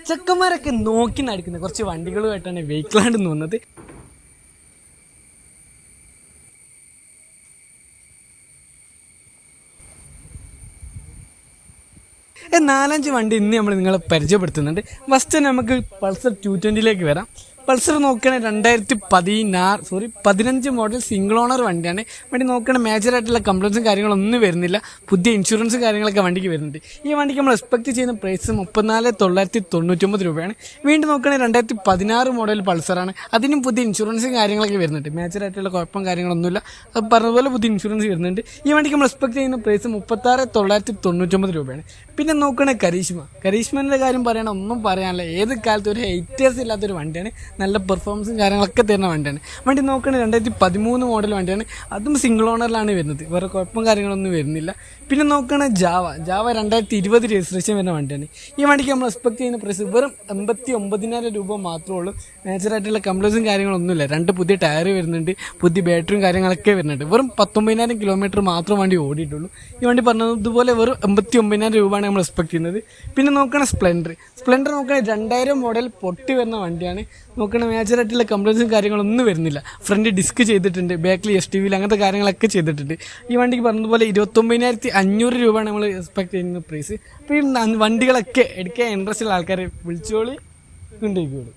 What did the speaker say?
ചെക്കന്മാരൊക്കെ നോക്കി നടക്കുന്ന കുറച്ച് വണ്ടികളുമായിട്ടാണ് വെഹിക്കിളാണ്ടെന്ന് വന്നത്. നാലഞ്ച് വണ്ടി ഇന്ന് നമ്മൾ നിങ്ങളെ പരിചയപ്പെടുത്തുന്നുണ്ട്. ഫസ്റ്റ് നമുക്ക് പൾസർ 220 വരാം. പൾസർ നോക്കുകയാണെങ്കിൽ 2015 മോഡൽ സിംഗിൾ ഓണർ വണ്ടിയാണ്. വണ്ടി നോക്കുകയാണെങ്കിൽ മേജറായിട്ടുള്ള കംപ്ലയിൻസും കാര്യങ്ങളൊന്നും വരുന്നില്ല. പുതിയ ഇൻഷുറൻസും കാര്യങ്ങളൊക്കെ വണ്ടിക്ക് വരുന്നുണ്ട്. ഈ വണ്ടിക്ക് നമ്മൾ എക്സ്പെക്ട് ചെയ്യുന്ന പ്രൈസ് 34,999 രൂപയാണ്. വീണ്ടും നോക്കുകയാണെങ്കിൽ 2016 മോഡൽ പൾസറാണ്. അതിനും പുതിയ ഇൻഷുറൻസും കാര്യങ്ങളൊക്കെ വരുന്നുണ്ട്. മേജറായിട്ടുള്ള കുഴപ്പം കാര്യങ്ങളൊന്നുമില്ല. അത് പറഞ്ഞതുപോലെ പുതിയ ഇൻഷുറൻസ് വരുന്നുണ്ട്. ഈ വണ്ടിക്ക് നമ്മൾ എക്സ്പെക്ട് ചെയ്യുന്ന പ്രൈസ് 36,999 രൂപയാണ്. പിന്നെ നോക്കുകയാണെങ്കിൽ കരീഷ്മേൻ്റെ കാര്യം പറയണ ഒന്നും പറയാനില്ല. ഏത് കാലത്ത് ഒരു ഹെയ്റ്റേഴ്സ് ഇല്ലാത്തൊരു വണ്ടിയാണ്. നല്ല പെർഫോമൻസും കാര്യങ്ങളൊക്കെ തരുന്ന വണ്ടിയാണ്. വണ്ടി നോക്കുകയാണെങ്കിൽ 2013 മോഡൽ വണ്ടിയാണ്. അതും സിംഗിൾ ഓണറിലാണ് വരുന്നത്. വേറെ കുഴപ്പം കാര്യങ്ങളൊന്നും വരുന്നില്ല. പിന്നെ നോക്കുകയാണെങ്കിൽ ജാവ 2020 രജിസ്ട്രേഷൻ വരുന്ന വണ്ടിയാണ്. ഈ വണ്ടിക്ക് നമ്മൾ എക്സ്പെക്ട് ചെയ്യുന്ന പ്രൈസ് വെറും 89,000 രൂപ മാത്രമേ ഉള്ളൂ. മേജറായിട്ടുള്ള കംപ്ലൈൻസും കാര്യങ്ങളൊന്നുമില്ല. 2 പുതിയ ടയർ വരുന്നുണ്ട്. പുതിയ ബാറ്ററിയും കാര്യങ്ങളൊക്കെ വരുന്നുണ്ട്. വെറും 19,000 കിലോമീറ്റർ മാത്രം വണ്ടി ഓടിയിട്ടുള്ളൂ. ഈ വണ്ടി പറഞ്ഞതുപോലെ വെറും 89,000 രൂപയാണ് നമ്മൾ എക്സ്പെക്ട് ചെയ്യുന്നത്. പിന്നെ നോക്കുകയാണെങ്കിൽ സ്പ്ലെൻഡർ നോക്കുകയാണെങ്കിൽ 2000 മോഡൽ പൊട്ടി വരുന്ന വണ്ടിയാണ്. നോക്കുകയാണെങ്കിൽ മേജറായിട്ടുള്ള കംപ്ലൈൻസും കാര്യങ്ങളൊന്നും വരുന്നില്ല. ഫ്രണ്ട് ഡിസ്ക് ചെയ്തിട്ടുണ്ട്, ബാക്കിൽ STV അങ്ങനത്തെ കാര്യങ്ങളൊക്കെ ചെയ്തിട്ടുണ്ട്. ഈ വണ്ടിക്ക് പറഞ്ഞതുപോലെ 29,500 രൂപയാണ് നമ്മൾ എക്സ്പെക്ട് ചെയ്യുന്ന പ്രൈസ്. അപ്പോൾ ഈ വണ്ടികളൊക്കെ എടുക്കാൻ ഇൻട്രസ്റ്റ് ഉള്ള ആൾക്കാരെ വിളിച്ചോളി കൊണ്ടുപോയിക്കോളൂ.